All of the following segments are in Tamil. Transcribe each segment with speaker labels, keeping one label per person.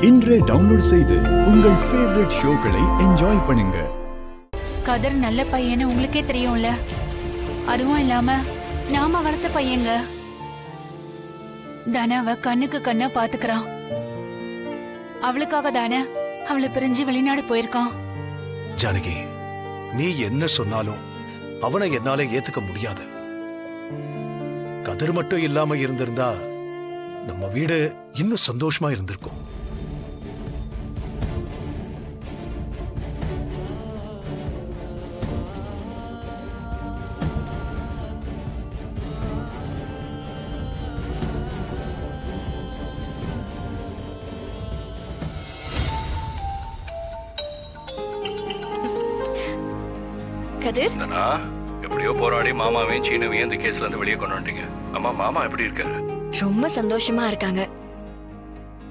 Speaker 1: இன்றே டவுன்லோட் செய்து உங்கள் ஃபேவரட் ஷோக்களை என்ஜாய் பண்ணுங்க.
Speaker 2: கதிர் நல்ல பையன்னு உங்களுக்கே தெரியும்ல. அதுவும் இல்லாம நாம வளர்த்த பையங்க. தனாவ கண்ணுக்கு கண்ணா பாத்துக்கிறான். அவளுக்காக தானே அவளை பிரிஞ்சு வெளிநாடு போயிருக்கான்.
Speaker 3: ஜானகி, நீ என்ன சொன்னாலும் அவனை என்னால ஏத்துக்க முடியாது. கதிர் மட்டும் இல்லாம இருந்திருந்தா நம்ம வீடு இன்னும் சந்தோஷமா இருந்திருக்கும்.
Speaker 4: கதிர்,
Speaker 5: எப்படியோ போராடி மாமாவையும் சீனவையும் இந்த கேஸ்ல இருந்து வெளியே கொண்டு வந்துட்டீங்க. அம்மா, மாமா எப்படி இருக்காரு?
Speaker 4: ரொம்ப சந்தோஷமா இருக்காங்க.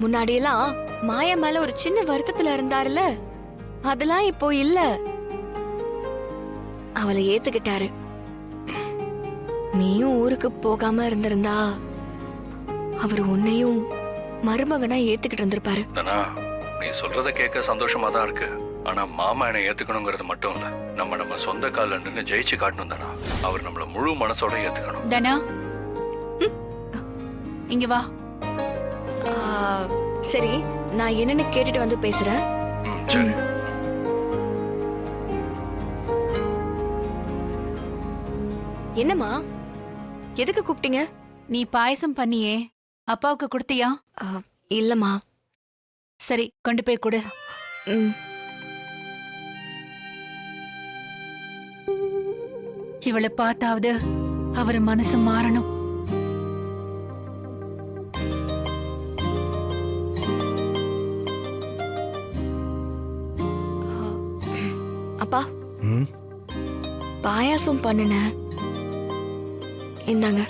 Speaker 4: முன்னாடி எல்லாம் மாயா மேல ஒரு சின்ன வருத்தத்துல இருந்தாருல, அதெல்லாம் இப்போ இல்ல. அவளை ஏத்துக்கிட்டாரு. நீயும் ஊருக்கு போகாம இருந்திருந்தா அவர் உன்னையும் மருமகனா ஏத்துக்கிட்டு இருந்திருப்பாரு.
Speaker 5: நீ சொல்றத கேட்க சந்தோஷமா தான் இருக்கு. ஆனா மாமா என்னை ஏத்துக்கணுங்கிறது மட்டும் இல்ல, நம்ம சொந்த கால நின்று ஜெயிச்சு காட்டணும் தானா. அவர் நம்மள முழு மனசோட ஏத்துக்கணும்.
Speaker 2: தனா, இங்க வா.
Speaker 4: சரி, நான் என்னன்னு கேட்டுட்டு வந்து பேசுறேன்.
Speaker 5: சரி.
Speaker 4: என்னம்மா, எதுக்கு கூப்பிட்டீங்க?
Speaker 2: நீ பாயசம் பண்ணியே அப்பாவுக்கு கொடுத்தியா?
Speaker 4: இல்லம்மா.
Speaker 2: சரி, கொண்டு போய் கொடு. இவளை பார்த்தாவது அவர் மனசு மாறணும்.
Speaker 4: அப்பா, பாயாசம் பண்ணுன, இந்தாங்க.